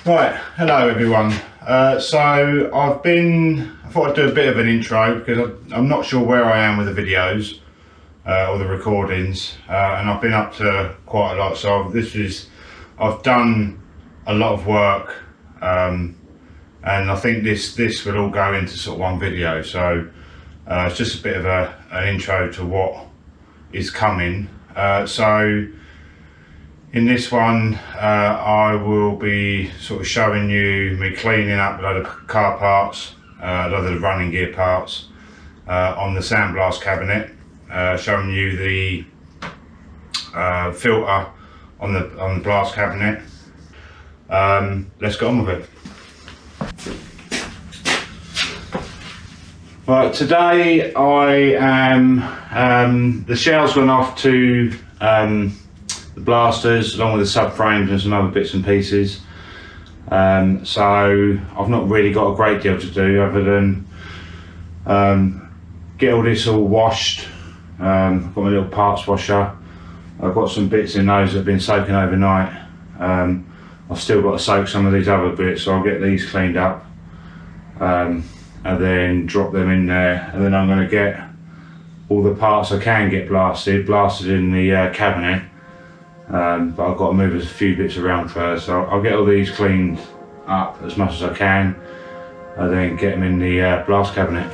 Right, hello everyone. So I thought I'd do a bit of an intro because I'm not sure where I am with the videos or the recordings, and I've been up to quite a lot. So I've done a lot of work, and I think this will all go into sort of one video. So it's just a bit of an intro to what is coming. So in this one, I will be sort of showing you me cleaning up a load of car parts, a lot of the running gear parts on the Sandblast cabinet, showing you the filter on the blast cabinet. Let's get on with it. Right, today I am, the shell's gone off to the blasters along with the subframes and some other bits and pieces, so I've not really got a great deal to do other than get all this all washed. I've got my little parts washer. I've got some bits in those that have been soaking overnight. I've still got to soak some of these other bits, so I'll get these cleaned up and then drop them in there, and then I'm going to get all the parts I can get blasted in the cabinet. But I've got to move a few bits around first, so I'll get all these cleaned up as much as I can and then get them in the blast cabinet.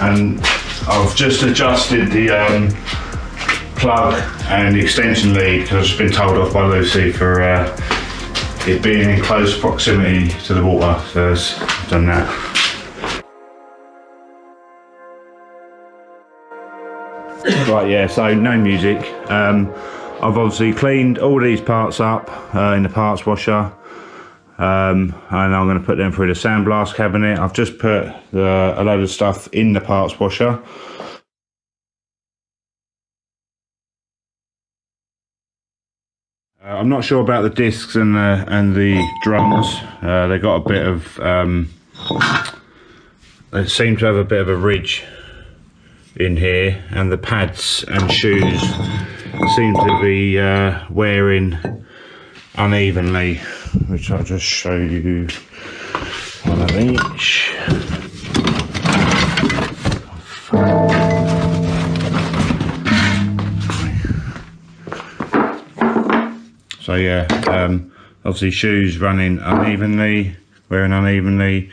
And I've just adjusted the plug and the extension lead because I've just been told off by Lucy for it being in close proximity to the water, so I've done that. Right, yeah, so no music. I've obviously cleaned all these parts up in the parts washer. And I'm going to put them through the Sandblast cabinet. I've just put a load of stuff in the parts washer. I'm not sure about the discs and the drums. They got a bit of they seem to have a bit of a ridge in here, and the pads and shoes seem to be wearing unevenly, which I'll just show you one of each. So yeah, obviously shoes running unevenly, wearing unevenly,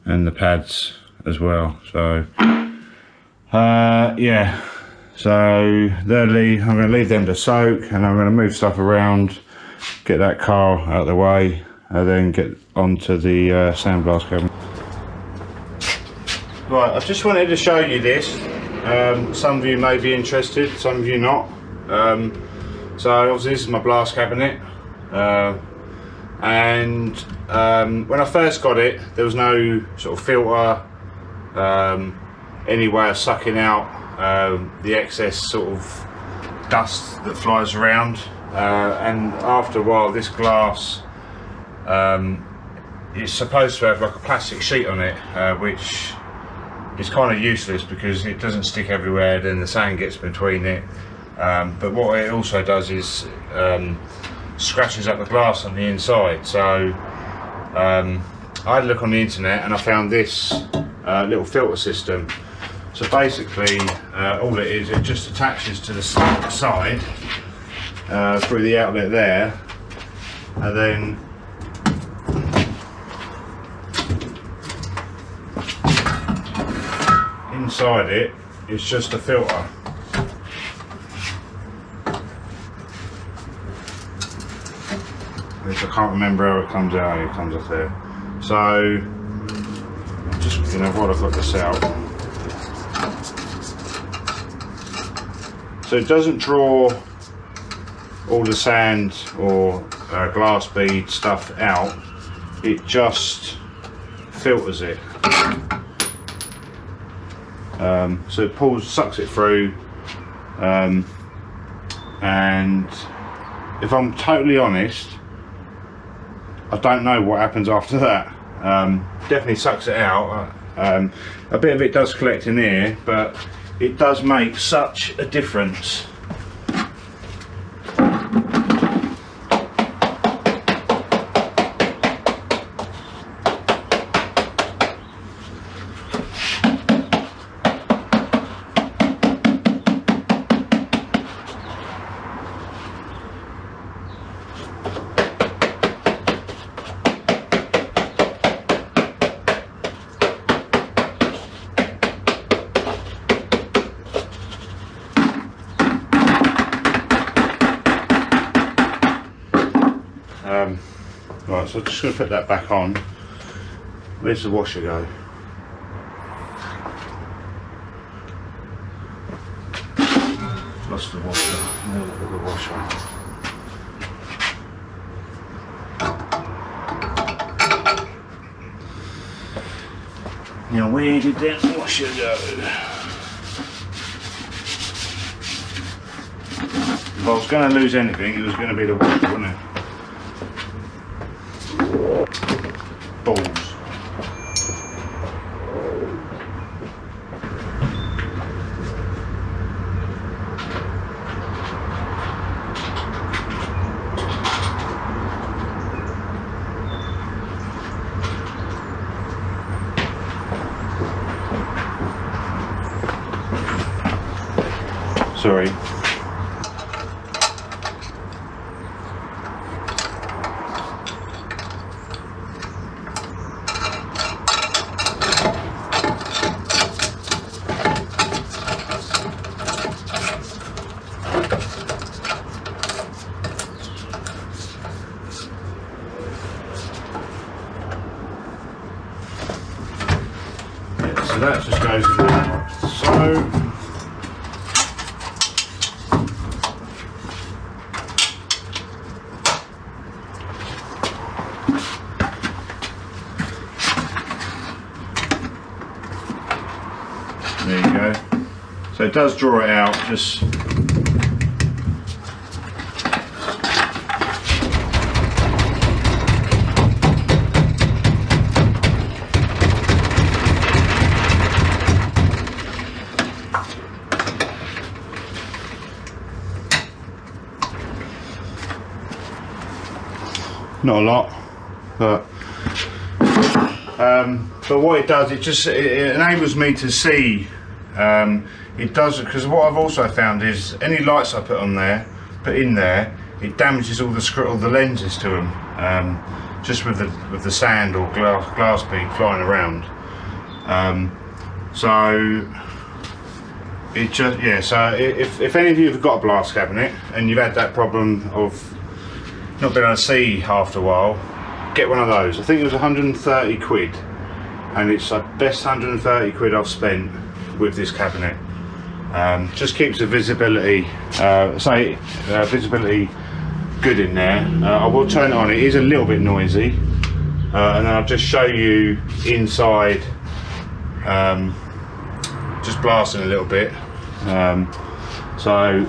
and the pads as well. So yeah, so thirdly, I'm going to leave them to soak, and I'm going to move stuff around, get that car out of the way, and then get onto the Sandblast cabinet. Right, I just wanted to show you this. Some of you may be interested, some of you not. So obviously this is my blast cabinet, and when I first got it, there was no sort of filter, any way of sucking out the excess sort of dust that flies around. And after a while, this glass is supposed to have like a plastic sheet on it, which it's kind of useless because it doesn't stick everywhere, then the sand gets between it. But what it also does is scratches up the glass on the inside. So I had a look on the internet and I found this little filter system. So basically all it is, it just attaches to the side through the outlet there, and then inside it, it's just a filter. Which I can't remember how it comes out. It comes off there. So I'm just while I've got this out. So it doesn't draw all the sand or glass bead stuff out. It just filters it. So it sucks it through, and if I'm totally honest, I don't know what happens after that. Definitely sucks it out. A bit of it does collect in here, but it does make such a difference. Right, so I'm just going to put that back on. Where's the washer go? Lost the washer. No, look at the washer. Now where did that washer go? If I was going to lose anything, it was going to be the washer, wasn't it? Balls. Sorry. So that just goes in there. So there you go. So it does draw it out, just not a lot, but what it does, it enables me to see. It does, because what I've also found is any lights I put in there, it damages all the lenses to them, just with the sand or glass bead flying around. So it just, yeah. So if any of you have got a blast cabinet and you've had that problem of not being able to see after a while, get one of those. I think it was 130 quid, and it's the best 130 quid I've spent with this cabinet. Just keeps the visibility, visibility good in there. I will turn it on. It is a little bit noisy, and then I'll just show you inside, just blasting a little bit. So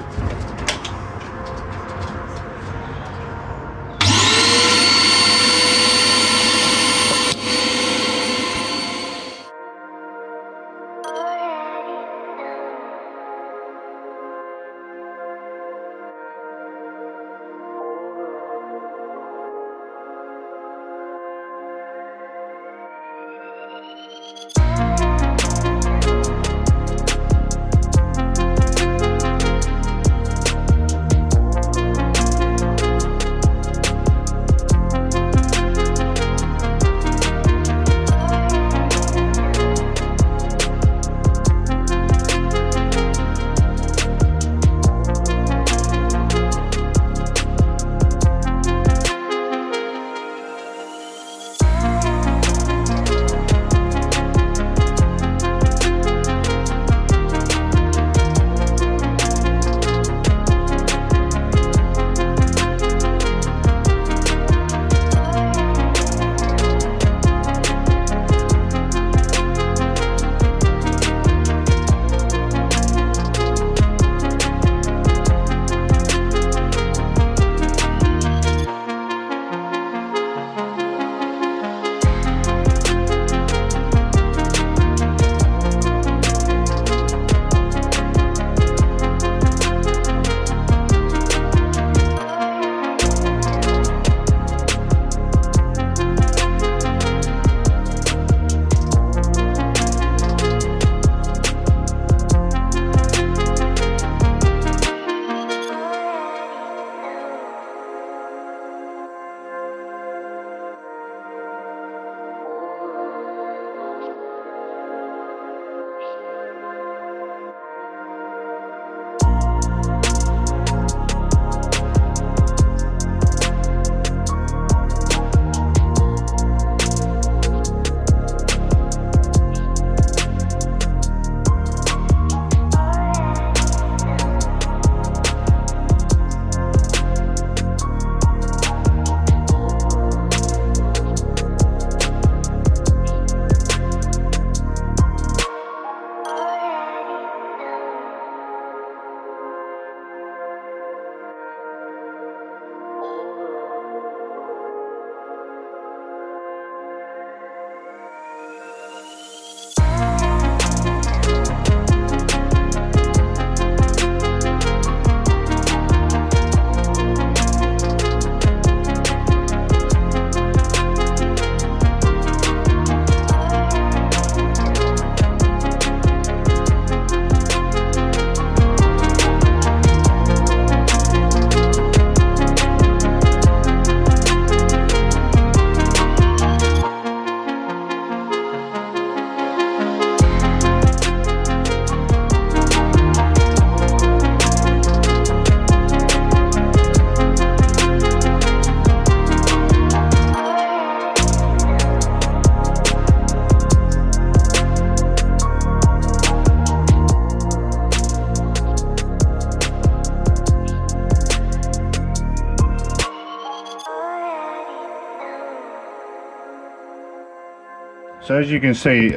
as you can see,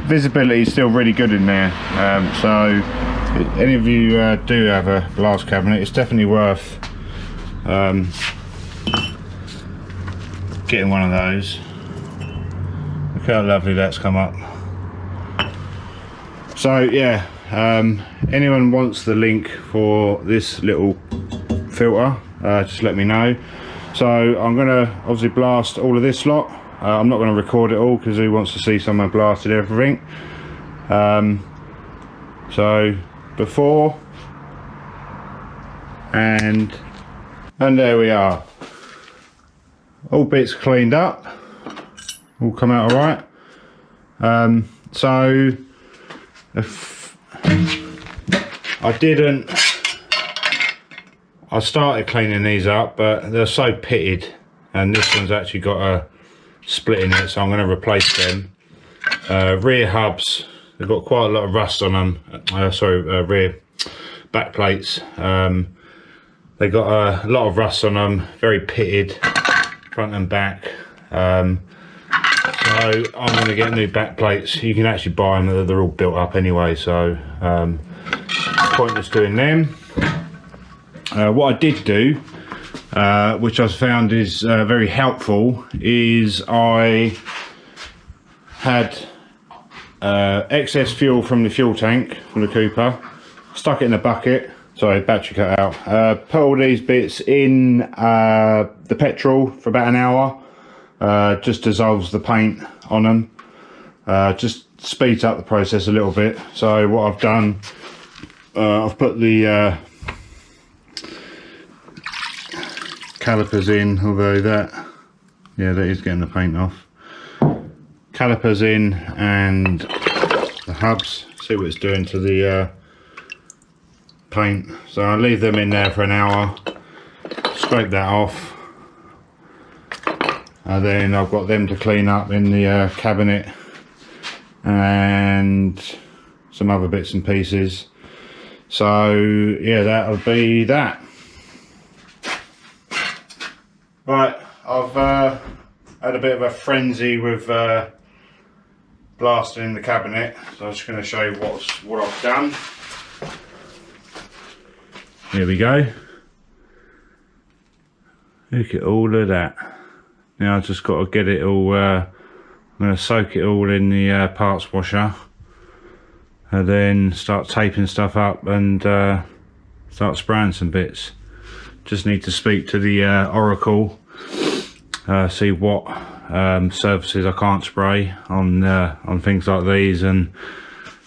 visibility is still really good in there. So any of you do have a blast cabinet, it's definitely worth getting one of those. Look how lovely that's come up. So yeah, anyone wants the link for this little filter, just let me know. So I'm gonna obviously blast all of this lot. I'm not going to record it all because who wants to see someone blasted everything. So before and there we are, all bits cleaned up, all come out all right. So if I started cleaning these up, but they're so pitted, and this one's actually got a split in it, so I'm going to replace them. Rear hubs, they've got quite a lot of rust on them. Rear back plates, they got a lot of rust on them, very pitted front and back. So I'm going to get new back plates. You can actually buy them, they're all built up anyway, so pointless doing them. What I did do, which I've found is very helpful, is I had excess fuel from the fuel tank from the Cooper, stuck it in a bucket. Sorry, battery cut out. Put all these bits in the petrol for about an hour. Just dissolves the paint on them. Just speeds up the process a little bit. So what I've done, I've put the calipers in, although that is getting the paint off. Calipers in and the hubs, see what it's doing to the paint. So I'll leave them in there for an hour, scrape that off, and then I've got them to clean up in the cabinet and some other bits and pieces. So yeah, that'll be that. Right, I've had a bit of a frenzy with blasting in the cabinet, so I'm just going to show you what I've done. Here we go. Look at all of that. Now I've just got to get it all, I'm going to soak it all in the parts washer, and then start taping stuff up and start spraying some bits. Just need to speak to the Oracle, see what surfaces I can't spray on things like these and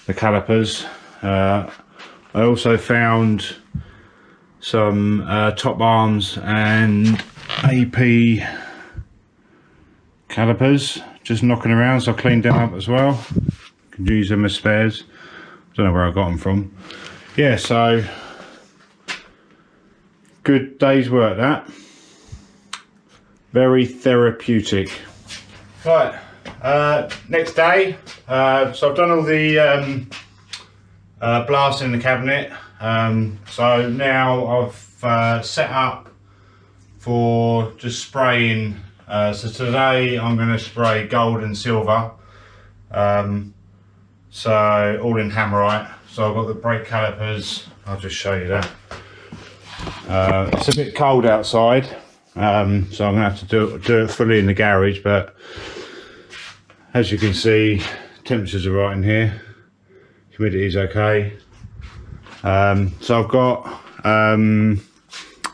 the calipers. I also found some top arms and AP calipers just knocking around, so I cleaned them up as well. Can use them as spares. Don't know where I got them from. Yeah, so good day's work that. Very therapeutic. Right, next day. So I've done all the blasting in the cabinet. So now I've set up for just spraying. So today I'm going to spray gold and silver. So all in Hammerite. So I've got the brake calipers. I'll just show you that. It's a bit cold outside, so I'm going to have to do it fully in the garage, but as you can see, temperatures are right in here, humidity is okay. So I've got,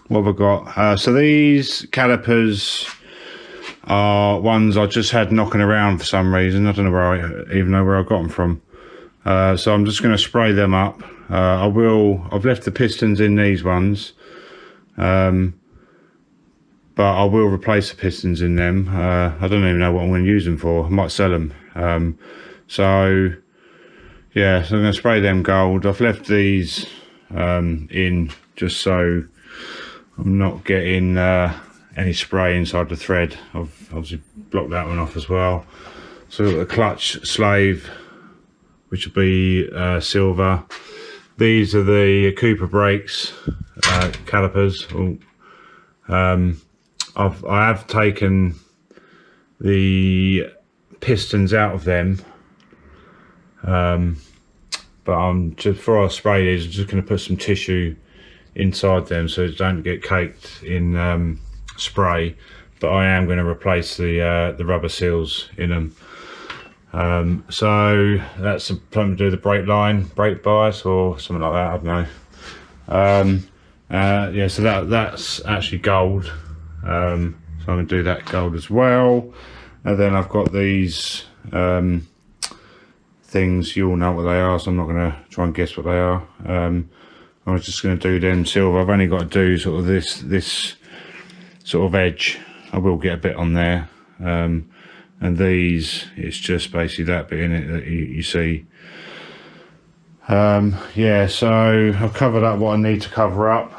what have I got? So these calipers are ones I just had knocking around for some reason. I don't know even know where I got them from. So I'm just going to spray them up. I've left the pistons in these ones, but I will replace the pistons in them. I don't even know what I'm going to use them for. I might sell them. So yeah, so I'm going to spray them gold. I've left these in just so I'm not getting any spray inside the thread. I've obviously blocked that one off as well. So I've got the clutch slave, which will be silver. These are the Cooper brakes calipers. I have taken the pistons out of them, but I'm just, before I spray these, I'm just going to put some tissue inside them so it don't get caked in spray. But I am going to replace the rubber seals in them. So that's something to do with the brake line, brake bias, or something like that. I don't know. Yeah, so that's actually gold. So I'm going to do that gold as well. And then I've got these things. You all know what they are, so I'm not going to try and guess what they are. I was just going to do them silver. I've only got to do sort of this sort of edge. I will get a bit on there, and these, it's just basically that bit in it that you see. Yeah, so I've covered up what I need to cover up.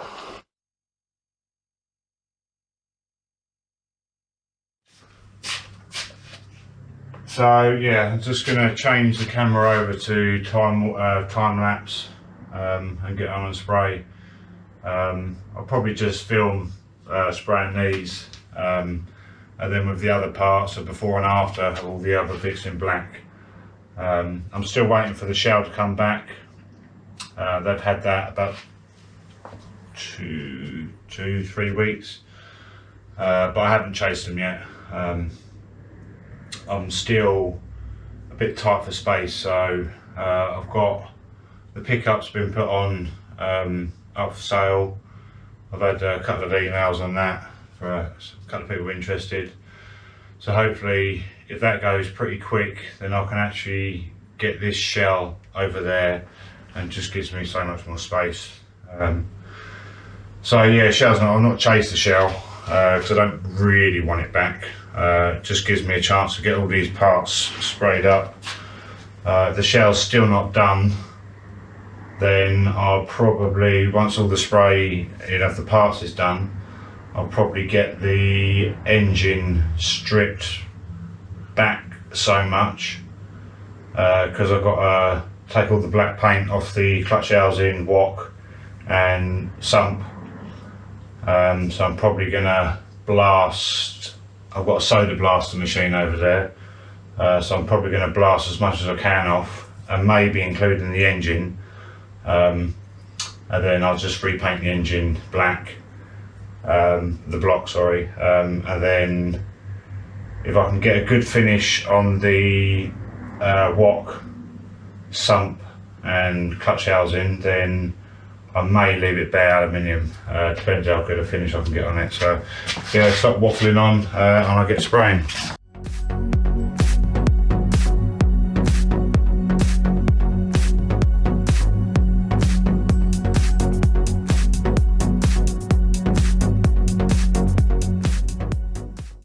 So yeah, I'm just going to change the camera over to time lapse and get on and spray. I'll probably just film spraying these, and then with the other parts of before and after, all the other bits in black. I'm still waiting for the shell to come back. They've had that about 2-3 weeks, but I haven't chased them yet. I'm still a bit tight for space, so I've got the pickup's been put on up for sale. I've had a couple of emails on that for a couple of people interested, so hopefully if that goes pretty quick, then I can actually get this shell over there, and just gives me so much more space. So yeah, I'll not chase the shell because I don't really want it back. It just gives me a chance to get all these parts sprayed up. If the shell's still not done, then I'll probably, once all the spray of the parts is done, I'll probably get the engine stripped back so much, because I've got to take all the black paint off the clutch housing, wok and sump. So I'm probably going to blast. I've got a soda blaster machine over there, so I'm probably going to blast as much as I can off, and maybe including the engine, and then I'll just repaint the engine black, the block, sorry, and then if I can get a good finish on the wok, sump and clutch housing, then I may leave it bare aluminium, depends how good a finish I can get on it. So yeah, stop waffling on and I'll get spraying.